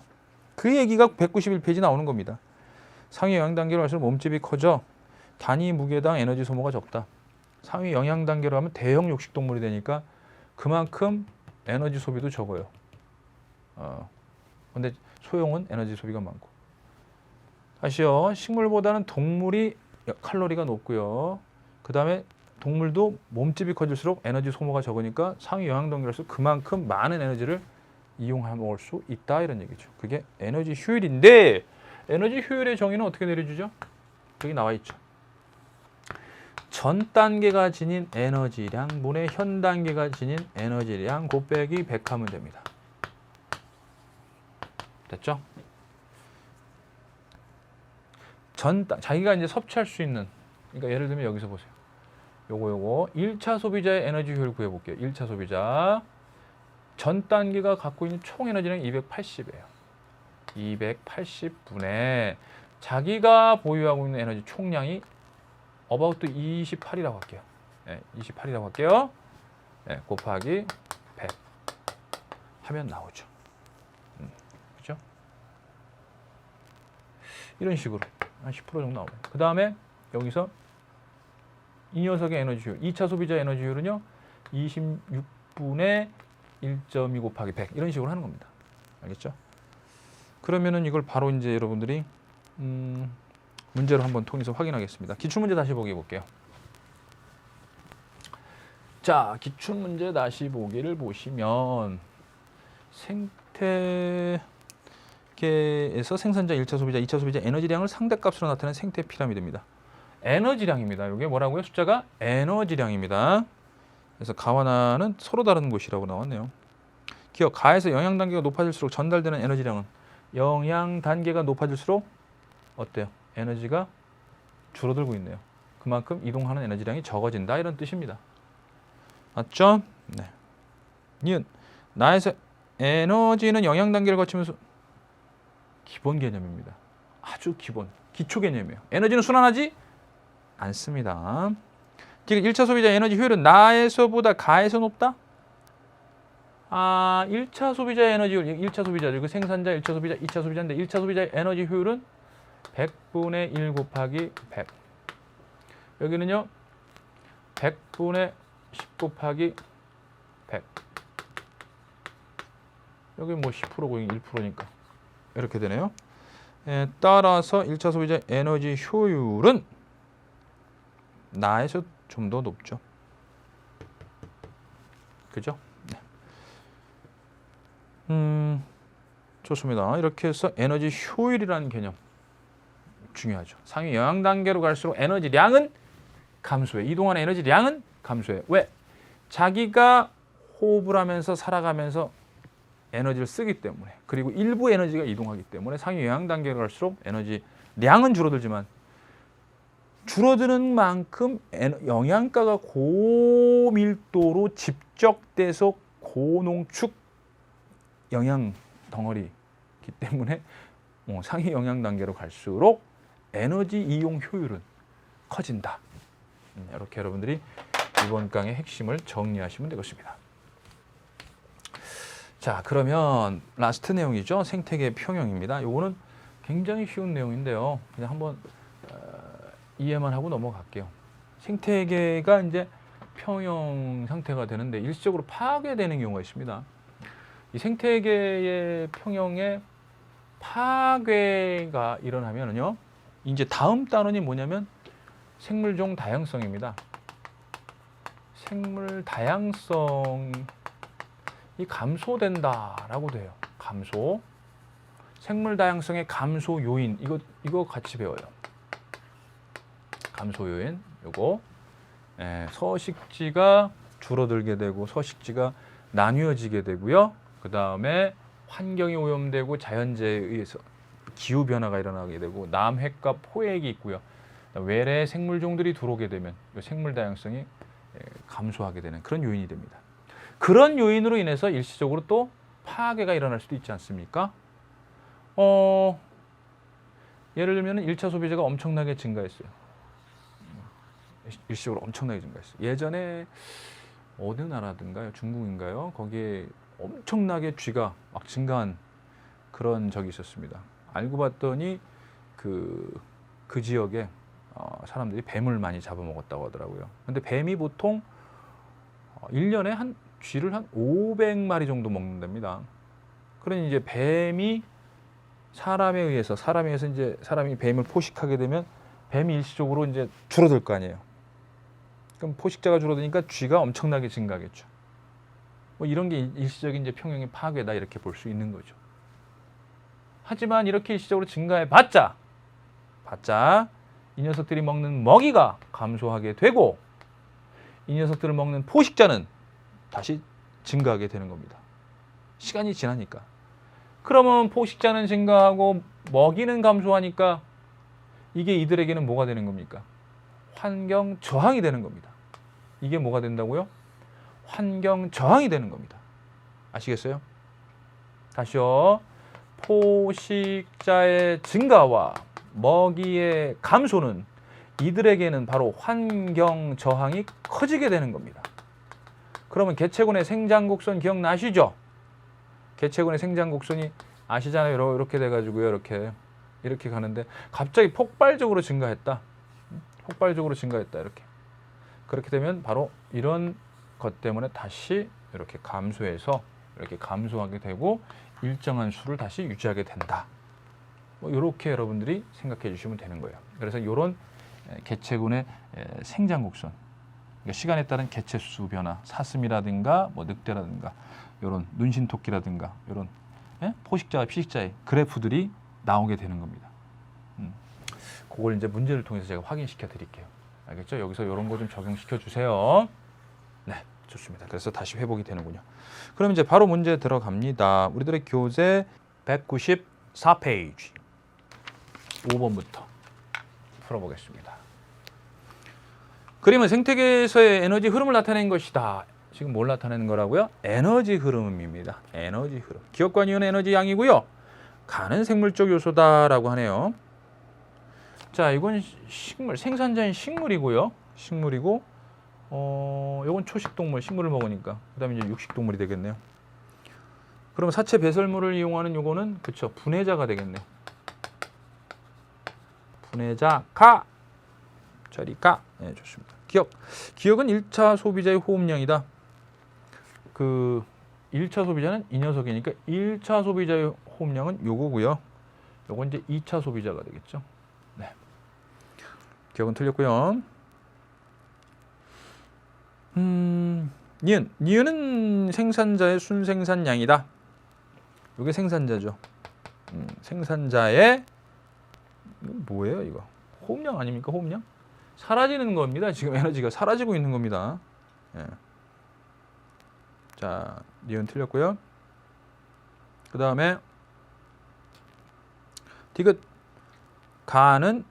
그 얘기가 191페이지 나오는 겁니다. 상위 영양 단계로 갈수록 몸집이 커져 단위 무게당 에너지 소모가 적다. 상위 영양 단계로 하면 대형 육식 동물이 되니까 그만큼 에너지 소비도 적어요. 근데 소형은 에너지 소비가 많고. 다시요. 식물보다는 동물이 칼로리가 높고요. 그 다음에 동물도 몸집이 커질수록 에너지 소모가 적으니까 상위 영양 단계로서 그만큼 많은 에너지를 이용할 수 있다 이런 얘기죠. 그게 에너지 효율인데 에너지 효율의 정의는 어떻게 내려주죠? 여기 나와 있죠. 전 단계가 지닌 에너지량 분의 현 단계가 지닌 에너지량 곱빼기 100 하면 됩니다. 됐죠? 자기가 이제 섭취할 수 있는, 그러니까 예를 들면 여기서 보세요. 요거 1차 소비자의 에너지 효율 구해볼게요. 1차 소비자 전 단계가 갖고 있는 총 에너지량이 280이에요. 280분의 자기가 보유하고 있는 에너지 총량이 about 28이라고 할게요. 네, 28이라고 할게요. 네, 곱하기 100 하면 나오죠. 그죠? 이런 식으로 한 10% 정도 나오네요. 그 다음에 여기서 이 녀석의 에너지 효율, 2차 소비자 에너지 효율은요 26분의 1.2 곱하기 100 이런 식으로 하는 겁니다. 알겠죠? 그러면은 이걸 바로 이제 여러분들이 문제로 한번 통해서 확인하겠습니다. 기출문제 다시 보기 볼게요. 자, 기출문제 다시 보기를 보시면 생태계에서 생산자 1차 소비자, 2차 소비자 에너지량을 상대값으로 나타낸 생태 피라미드입니다. 에너지량입니다. 이게 뭐라고요? 숫자가 에너지량입니다. 그래서 가와나는 서로 다른 곳이라고 나왔네요. 기억, 가에서 영양 단계가 높아질수록 전달되는 에너지량은 영양 단계가 높아질수록 어때요? 에너지가 줄어들고 있네요. 그만큼 이동하는 에너지량이 적어진다 이런 뜻입니다. 맞죠? 네. 니은 나에서 에너지는 영양 단계를 거치면서 기본 개념입니다. 아주 기본, 기초 개념이에요. 에너지는 순환하지 않습니다. 지금 1차 소비자 에너지 효율은 나에서보다 가에서 높다? 1차 소비자 에너지 효율, 1차 소비자죠. 그 생산자 1차 소비자, 2차 소비자인데 1차 소비자의 에너지 효율은 100분의 1 곱하기 100. 여기는요 100분의 10 곱하기 100. 여기 뭐 10%고 1%니까 이렇게 되네요. 따라서 1차 소비자 에너지 효율은 나에서 좀 더 높죠. 그죠? 네. 좋습니다. 이렇게 해서 에너지 효율이라는 개념 중요하죠. 상위 영양 단계로 갈수록 에너지량은 감소해. 이동하는 에너지량은 감소해. 왜? 자기가 호흡을 하면서 살아가면서 에너지를 쓰기 때문에, 그리고 일부 에너지가 이동하기 때문에 상위 영양 단계로 갈수록 에너지량은 줄어들지만 줄어드는 만큼 영양가가 고밀도로 집적돼서 고농축 영양 덩어리이기 때문에 상위 영양 단계로 갈수록 에너지 이용 효율은 커진다. 이렇게 여러분들이 이번 강의 핵심을 정리하시면 되겠습니다. 자, 그러면 라스트 내용이죠. 생태계 평형입니다. 요거는 굉장히 쉬운 내용인데요. 그냥 한번 이해만 하고 넘어갈게요. 생태계가 이제 평형 상태가 되는데 일시적으로 파괴되는 경우가 있습니다. 이 생태계의 평형에 파괴가 일어나면요, 이제 다음 단원이 뭐냐면 생물종 다양성입니다. 생물 다양성이 감소된다라고 돼요. 감소. 생물 다양성의 감소 요인, 이거 같이 배워요. 감소 요인, 요거. 서식지가 줄어들게 되고 서식지가 나뉘어지게 되고요. 그 다음에 환경이 오염되고 자연재해에 의해서 기후 변화가 일어나게 되고 남핵과 포획이 있고요. 외래 생물종들이 들어오게 되면 생물 다양성이 감소하게 되는 그런 요인이 됩니다. 그런 요인으로 인해서 일시적으로 또 파괴가 일어날 수도 있지 않습니까? 예를 들면 1차 소비자가 엄청나게 증가했어요. 일시적으로 엄청나게 증가했어요. 예전에 어느 나라든가요? 중국인가요? 거기에 엄청나게 쥐가 막 증가한 그런 적이 있었습니다. 알고 봤더니 그 지역에 사람들이 뱀을 많이 잡아먹었다고 하더라고요. 근데 뱀이 보통 1년에 쥐를 한 500마리 정도 먹는답니다. 그러니 이제 뱀이 사람에 의해서 이제 사람이 뱀을 포식하게 되면 뱀이 일시적으로 이제 줄어들 거 아니에요. 그럼 포식자가 줄어드니까 쥐가 엄청나게 증가하겠죠. 뭐 이런 게 일시적인 이제 평형의 파괴다 이렇게 볼 수 있는 거죠. 하지만 이렇게 일시적으로 증가해봤자 이 녀석들이 먹는 먹이가 감소하게 되고 이 녀석들을 먹는 포식자는 다시 증가하게 되는 겁니다. 시간이 지나니까. 그러면 포식자는 증가하고 먹이는 감소하니까 이게 이들에게는 뭐가 되는 겁니까? 환경 저항이 되는 겁니다. 이게 뭐가 된다고요? 환경 저항이 되는 겁니다. 아시겠어요? 다시요. 포식자의 증가와 먹이의 감소는 이들에게는 바로 환경 저항이 커지게 되는 겁니다. 그러면 개체군의 생장곡선 기억나시죠? 개체군의 생장곡선이 아시잖아요. 이렇게 돼가지고요. 이렇게 가는데 갑자기 폭발적으로 증가했다. 이렇게. 그렇게 되면 바로 이런 것 때문에 다시 이렇게 감소해서 이렇게 감소하게 되고 일정한 수를 다시 유지하게 된다. 뭐 이렇게 여러분들이 생각해 주시면 되는 거예요. 그래서 이런 개체군의 생장곡선, 그러니까 시간에 따른 개체수 변화, 사슴이라든가 뭐 늑대라든가 이런 눈신토끼라든가 이런 포식자와 피식자의 그래프들이 나오게 되는 겁니다. 그걸 이제 문제를 통해서 제가 확인시켜 드릴게요. 알겠죠? 여기서 이런 거 좀 적용시켜 주세요. 네, 좋습니다. 그래서 다시 회복이 되는군요. 그럼 이제 바로 문제 들어갑니다. 우리들의 교재 194페이지 5번부터 풀어보겠습니다. 그림은 생태계에서의 에너지 흐름을 나타낸 것이다. 지금 뭘 나타내는 거라고요? 에너지 흐름입니다. 에너지 흐름. 기억과 니은의 에너지 양이고요. 가는 생물적 요소다라고 하네요. 자, 이건 식물, 생산자인 식물이고요. 식물이고, 이건 초식 동물, 식물을 먹으니까. 그다음에 이제 육식 동물이 되겠네요. 그럼 사체 배설물을 이용하는 요거는 그쵸, 분해자가 되겠네요. 분해자 가. 저리 가. 네, 좋습니다. 기억은 1차 소비자의 호흡량이다. 그 1차 소비자는 이 녀석이니까 1차 소비자의 호흡량은 요거고요. 요건 이제 2차 소비자가 되겠죠. 네. 기억은 틀렸고요. 니은은 생산자의 순생산량이다. 요게 생산자죠. 생산자의 뭐예요, 이거? 호흡량 아닙니까? 호흡량? 사라지는 겁니다. 지금 에너지가 사라지고 있는 겁니다. 예. 자, 니은 틀렸고요. 그 다음에 디귿. 가는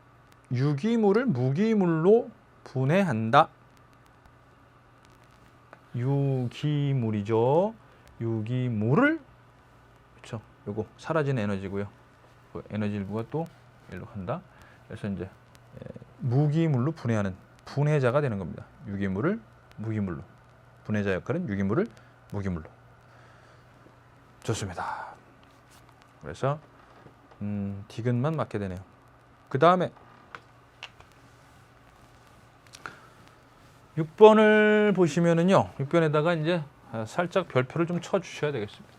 유기물을 무기물로 분해한다. 유기물이죠. 유기물을 그렇죠. 요거 사라지는 에너지고요. 그 에너지 일부가 또 일로 한다. 그래서 이제 무기물로 분해하는 분해자가 되는 겁니다. 유기물을 무기물로. 분해자 역할은 유기물을 무기물로. 좋습니다. 그래서 디귿만 맞게 되네요. 그 다음에 6번을 보시면은요. 6번에다가 이제 살짝 별표를 좀 쳐 주셔야 되겠습니다.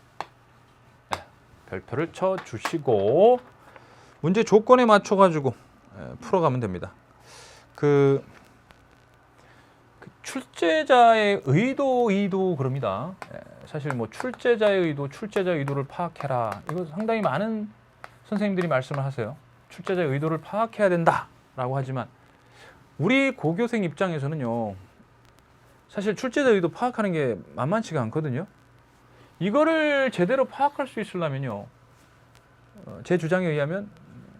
네, 별표를 쳐 주시고 문제 조건에 맞춰 가지고 풀어가면 됩니다. 그 출제자의 의도 그럽니다. 사실 뭐 출제자의 의도를 파악해라. 이거 상당히 많은 선생님들이 말씀을 하세요. 출제자의 의도를 파악해야 된다라고 하지만 우리 고교생 입장에서는요. 사실 출제자 의도 파악하는 게 만만치가 않거든요. 이거를 제대로 파악할 수 있으려면요. 제 주장에 의하면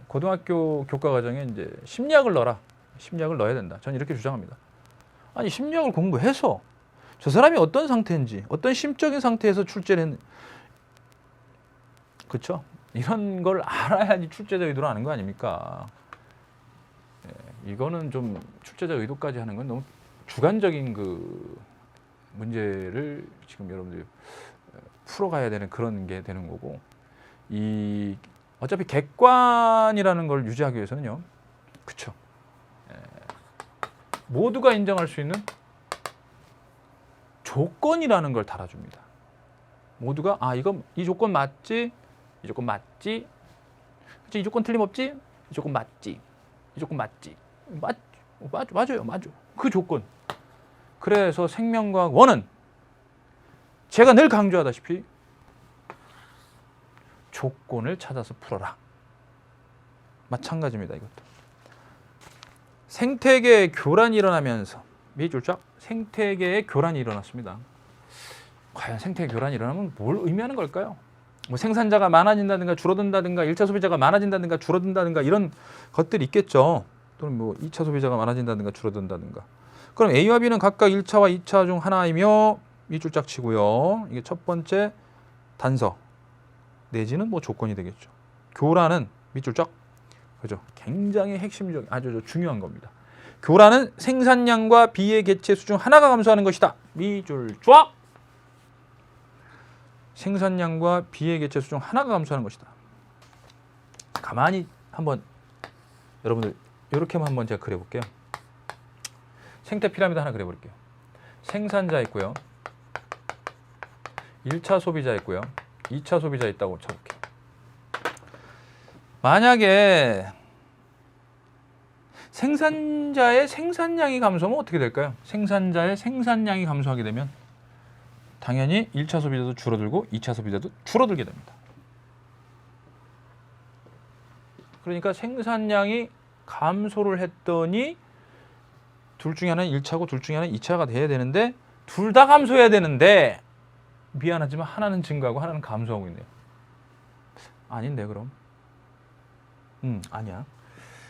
고등학교 교과 과정에 이제 심리학을 넣어라. 심리학을 넣어야 된다. 저는 이렇게 주장합니다. 아니 심리학을 공부해서 저 사람이 어떤 상태인지, 어떤 심적인 상태에서 출제를 했는지, 그렇죠? 이런 걸 알아야지 출제자 의도를 아는 거 아닙니까? 이거는 좀 출제자 의도까지 하는 건 너무 주관적인 그 문제를 지금 여러분들이 풀어가야 되는 그런 게 되는 거고, 이 어차피 객관이라는 걸 유지하기 위해서는요, 그쵸? 모두가 인정할 수 있는 조건이라는 걸 달아줍니다. 모두가 이 조건 맞지? 이 조건 맞지? 그치? 이 조건 틀림없지? 이 조건 맞지? 이 조건 맞지? 맞아요. 그 조건. 그래서 생명과학 1은 제가 늘 강조하다시피 조건을 찾아서 풀어라. 마찬가지입니다. 이것도. 생태계의 교란이 일어나면서 밑줄짝 생태계의 교란이 일어났습니다. 과연 생태계 교란이 일어나면 뭘 의미하는 걸까요? 뭐 생산자가 많아진다든가 줄어든다든가 1차 소비자가 많아진다든가 줄어든다든가 이런 것들이 있겠죠. 또는 뭐 2차 소비자가 많아진다든가 줄어든다든가. 그럼 A와 B는 각각 1차와 2차 중 하나이며 밑줄짝 치고요. 이게 첫 번째 단서 내지는 뭐 조건이 되겠죠. 교란은 밑줄짝, 그죠? 굉장히 핵심적, 아주 중요한 겁니다. 교란은 생산량과 비의 개체수 중 하나가 감소하는 것이다. 밑줄짝. 생산량과 비의 개체수 중 하나가 감소하는 것이다. 가만히 한번 여러분들 이렇게만 한번 제가 그려볼게요. 생태 피라미드 하나 그려볼게요. 생산자 있고요. 1차 소비자 있고요. 2차 소비자 있다고 쳐볼게요. 만약에 생산자의 생산량이 감소하면 어떻게 될까요? 생산자의 생산량이 감소하게 되면 당연히 1차 소비자도 줄어들고 2차 소비자도 줄어들게 됩니다. 그러니까 생산량이 감소를 했더니 둘 중에 하나는 1차고 둘 중에 하나는 2차가 돼야 되는데 둘 다 감소해야 되는데 미안하지만 하나는 증가하고 하나는 감소하고 있네요. 아닌데 그럼? 아니야.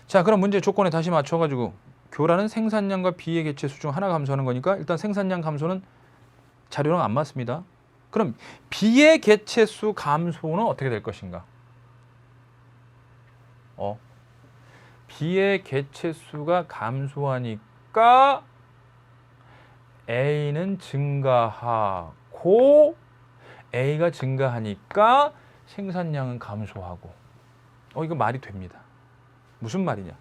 자, 그럼 문제 조건에 다시 맞춰가지고 교란은 생산량과 비의 개체수 중 하나가 감소하는 거니까 일단 생산량 감소는 자료랑 안 맞습니다. 그럼 비의 개체수 감소는 어떻게 될 것인가? 비의 개체수가 감소하니까 A는 증가하고 A가 증가하니까 생산량은 감소하고. 이거 말이 됩니다. 무슨 말이냐?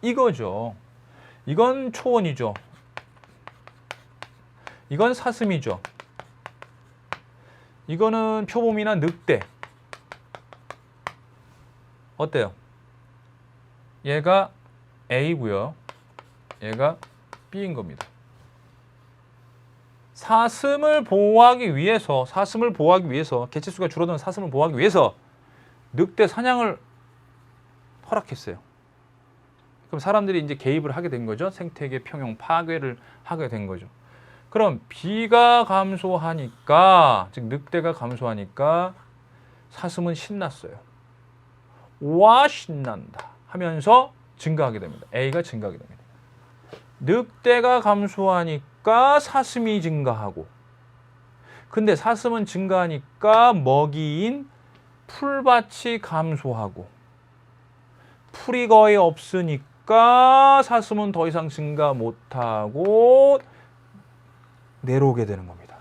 이거죠. 이건 초원이죠. 이건 사슴이죠. 이거는 표범이나 늑대. 어때요? 얘가 A고요. 얘가 B인 겁니다. 사슴을 보호하기 위해서 개체수가 줄어드는 사슴을 보호하기 위해서 늑대 사냥을 허락했어요. 그럼 사람들이 이제 개입을 하게 된 거죠. 생태계 평형 파괴를 하게 된 거죠. 그럼 비가 감소하니까, 즉 늑대가 감소하니까 사슴은 신났어요. 와, 신난다 하면서 증가하게 됩니다. A가 증가하게 됩니다. 늑대가 감소하니까 사슴이 증가하고, 근데 사슴은 증가하니까 먹이인 풀밭이 감소하고, 풀이 거의 없으니까 사슴은 더 이상 증가 못하고 내려오게 되는 겁니다.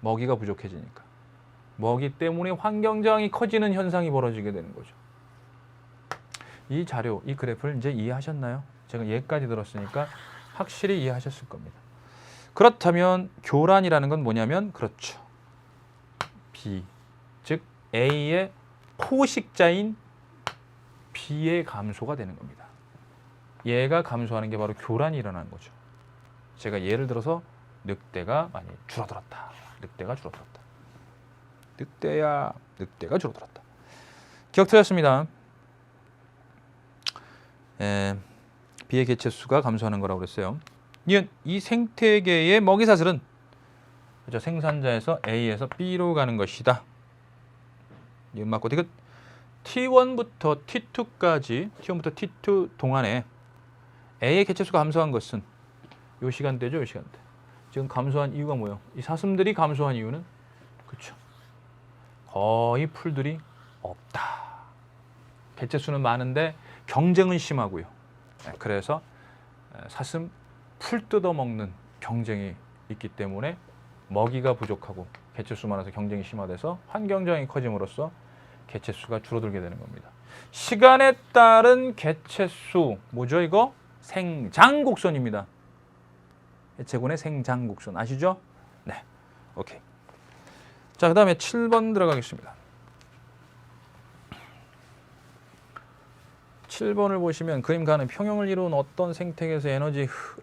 먹이가 부족해지니까. 먹이 때문에 환경 저항이 커지는 현상이 벌어지게 되는 거죠. 이 자료, 이 그래프를 이제 이해하셨나요? 제가 얘까지 들었으니까 확실히 이해하셨을 겁니다. 그렇다면 교란이라는 건 뭐냐면, 그렇죠. B, 즉 A의 포식자인 B의 감소가 되는 겁니다. 얘가 감소하는 게 바로 교란이 일어나는 거죠. 제가 예를 들어서 늑대가 많이 줄어들었다. 늑대가 줄어들었다. 늑대가 줄어들었다. 기억 틀렸습니다. 비의 개체수가 감소하는 거라고 그랬어요. 이 생태계의 먹이사슬은 그렇죠? 생산자에서 A에서 B로 가는 것이다. 이건 맞고 이거 T1부터 T2까지 T1부터 T2 동안에 A의 개체수가 감소한 것은 요 시간대죠, 요 시간대. 지금 감소한 이유가 뭐예요? 이 사슴들이 감소한 이유는 그렇죠. 거의 풀들이 없다. 개체수는 많은데 경쟁은 심하고요. 그래서 사슴 풀 뜯어먹는 경쟁이 있기 때문에 먹이가 부족하고 개체수 많아서 경쟁이 심화돼서 환경저항이 커짐으로써 개체수가 줄어들게 되는 겁니다. 시간에 따른 개체수 뭐죠 이거? 생장곡선입니다. 해체군의 생장곡선 아시죠? 네, 오케이. 자, 그 다음에 7번 들어가겠습니다. 7번을 보시면 그림 가는 평형을 이룬 어떤 생태계에서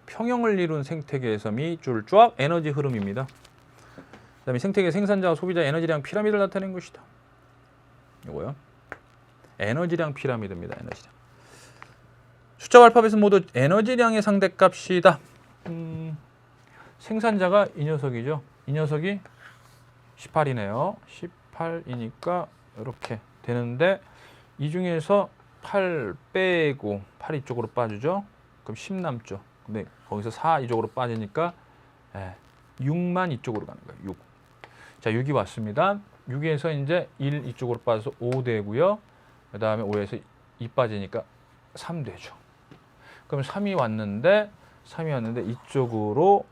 평형을 이룬 생태계에서 밑줄 쫙 에너지 흐름입니다. 그 다음에 생태계 생산자와 소비자 에너지량 피라미드를 나타낸 것이다. 이거요. 에너지량 피라미드입니다. 에너지량. 숫자와 알파벳은 모두 에너지량의 상대값이다. 생산자가 이 녀석이죠. 이 녀석이 18이네요. 18이니까 이렇게 되는데 이 중에서 8 빼고 8 이쪽으로 빠지죠. 그럼 10 남죠. 근데 거기서 4 이쪽으로 빠지니까 6만 이쪽으로 가는 거예요. 6. 자, 6이 왔습니다. 6에서 이제 1 이쪽으로 빠져서 5 되고요. 그 다음에 5에서 2 빠지니까 3 되죠. 그럼 3이 왔는데 이쪽으로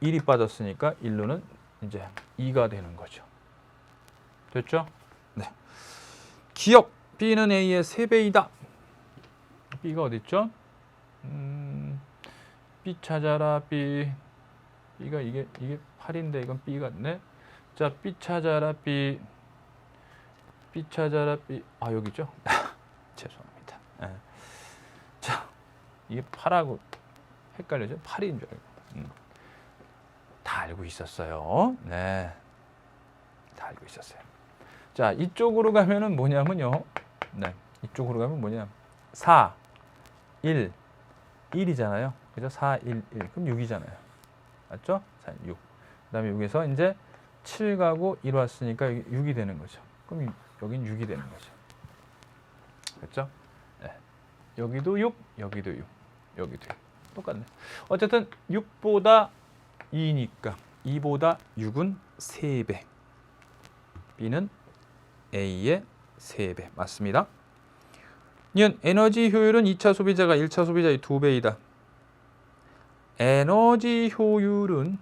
1이 빠졌으니까 1로는 이제 2가 되는 거죠. 됐죠? 네. 기억 B는 A의 3배이다. B가 어디 있죠? B 찾아라 B. B가 이게 8인데 이건 B 같네. 자, B 찾아라 B. B 찾아라 B. 아, 여기 있죠? 죄송합니다. 네. 자, 이게 8하고 헷갈려져? 8인 줄 알고. 다 알고 있었어요. 네. 다 알고 있었어요. 자, 이쪽으로 가면은 뭐냐면요. 네. 이쪽으로 가면 뭐냐. 4, 1, 1이잖아요. 그죠? 4, 1, 1. 그럼 6이잖아요. 맞죠? 4, 6. 그 다음에 여기서 이제 7 가고 1 왔으니까 6이 되는 거죠. 그럼 여긴 6이 되는 거죠. 그렇죠? 네. 여기도 6, 여기도 6, 여기도 6. 똑같네. 어쨌든 6보다 2니까 2보다 6은 3배. B는 A의 3배. 맞습니다. 이은 에너지 효율은 2차 소비자가 1차 소비자의 2배이다. 에너지 효율은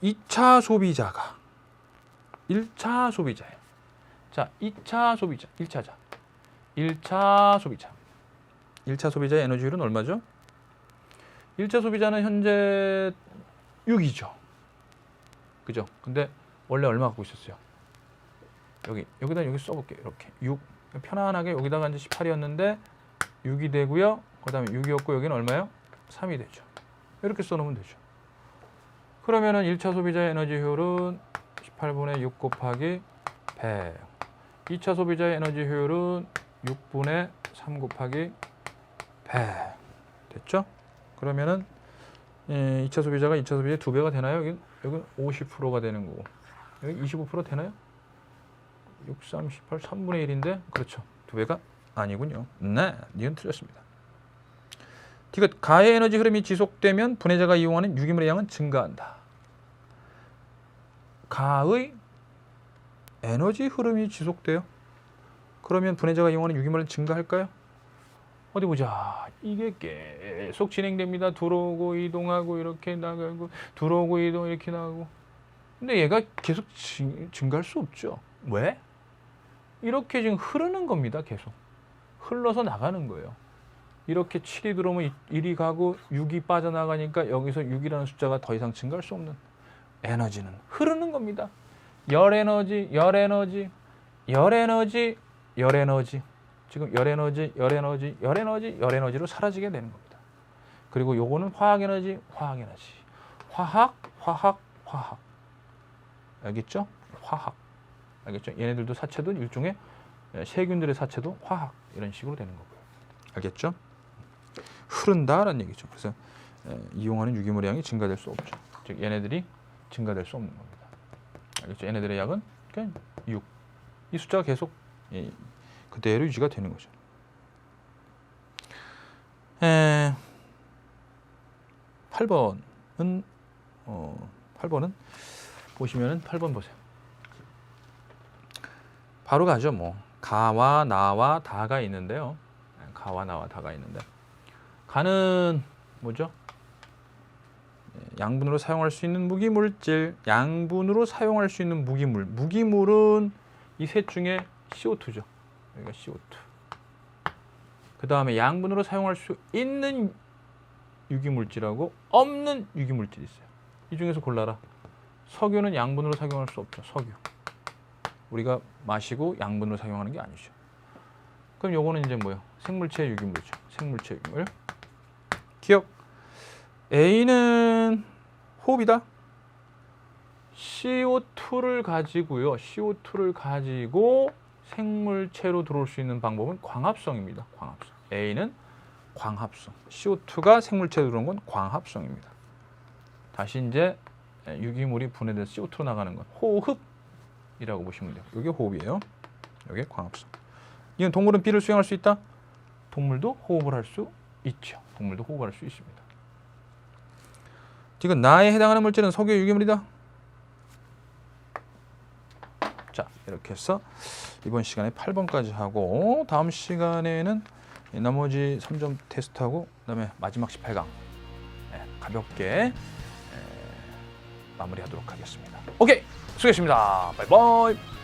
2차 소비자가 1차 소비자예요. 자, 2차 소비자, 1차자. 1차 소비자. 1차 소비자의 에너지 효율은 얼마죠? 1차 소비자는 현재 6이죠. 그죠? 근데 원래 얼마 갖고 있었어요? 여기다 여기 써볼게요. 이렇게 6. 편안하게 여기다가 이제 18이었는데 6이 되고요. 그 다음에 6이었고 여기는 얼마예요? 3이 되죠. 이렇게 써놓으면 되죠. 그러면은 1차 소비자의 에너지 효율은 18분의 6 곱하기 100. 2차 소비자의 에너지 효율은 6분의 3 곱하기 100. 됐죠? 그러면은 2차 소비자가 2차 소비자의 2배가 되나요? 여기 50%가 되는 거고. 여기 25% 되나요? 6, 3, 18, 3분의 1인데 그렇죠. 2배가 아니군요. 네, 니은 틀렸습니다. 디귿 가의 에너지 흐름이 지속되면 분해자가 이용하는 유기물의 양은 증가한다. 가의 에너지 흐름이 지속돼요. 그러면 분해자가 이용하는 유기물은 증가할까요? 어디 보자. 이게 계속 진행됩니다. 들어오고 이동하고 이렇게 나가고 들어오고 이동 이렇게 나가고. 근데 얘가 계속 증가할 수 없죠. 왜? 이렇게 지금 흐르는 겁니다. 계속. 흘러서 나가는 거예요. 이렇게 7이 들어오면 1이 가고 6이 빠져나가니까 여기서 6이라는 숫자가 더 이상 증가할 수 없는 에너지는 흐르는 겁니다. 열에너지, 열에너지, 열에너지, 열에너지. 지금 열에너지, 열에너지, 열에너지, 열에너지로 사라지게 되는 겁니다. 그리고 요거는 화학에너지, 화학에너지. 화학, 화학, 화학. 알겠죠? 화학. 알겠죠? 얘네들도 사체도 일종의 세균들의 사체도 화학 이런 식으로 되는 거고요. 알겠죠? 흐른다라는 얘기죠. 그래서 이용하는 유기물의 양이 증가될 수 없죠. 즉 얘네들이 증가될 수 없는 겁니다. 알겠죠? 얘네들의 약은 그냥 6. 이 숫자가 계속 그대로 유지가 되는 거죠. 8번은 8번은 보시면은 8번 보세요. 바로 가죠. 뭐 가와 나와 다가 있는데요. 가와 나와 다가 있는데 가는 뭐죠? 양분으로 사용할 수 있는 무기물질, 양분으로 사용할 수 있는 무기물. 무기물은 이 셋 중에 CO2죠. 여기가 CO2. 그 다음에 양분으로 사용할 수 있는 유기물질하고 없는 유기물질이 있어요. 이 중에서 골라라. 석유는 양분으로 사용할 수 없죠. 석유. 우리가 마시고 양분으로 사용하는 게 아니죠. 그럼 요거는 이제 뭐예요? 생물체 유기물이죠. 생물체 유기물. 기억. A는 호흡이다. CO2를 가지고요. CO2를 가지고 생물체로 들어올 수 있는 방법은 광합성입니다. 광합성. A는 광합성. CO2가 생물체로 들어온 건 광합성입니다. 다시 이제 유기물이 분해돼서 CO2로 나가는 건 호흡이라고 보시면 돼요. 이게 호흡이에요. 이게 광합성. 이건 동물은 B를 수행할 수 있다? 동물도 호흡을 할 수 있죠. 동물도 호흡을 할 수 있습니다. 지금 나에 해당하는 물질은 석유 유기물이다. 자, 이렇게 해서 이번 시간에 8번까지 하고 다음 시간에는 나머지 3점 테스트하고 그다음에 마지막 18강 가볍게 마무리하도록 하겠습니다. 오케이, 수고했습니다. 바이바이.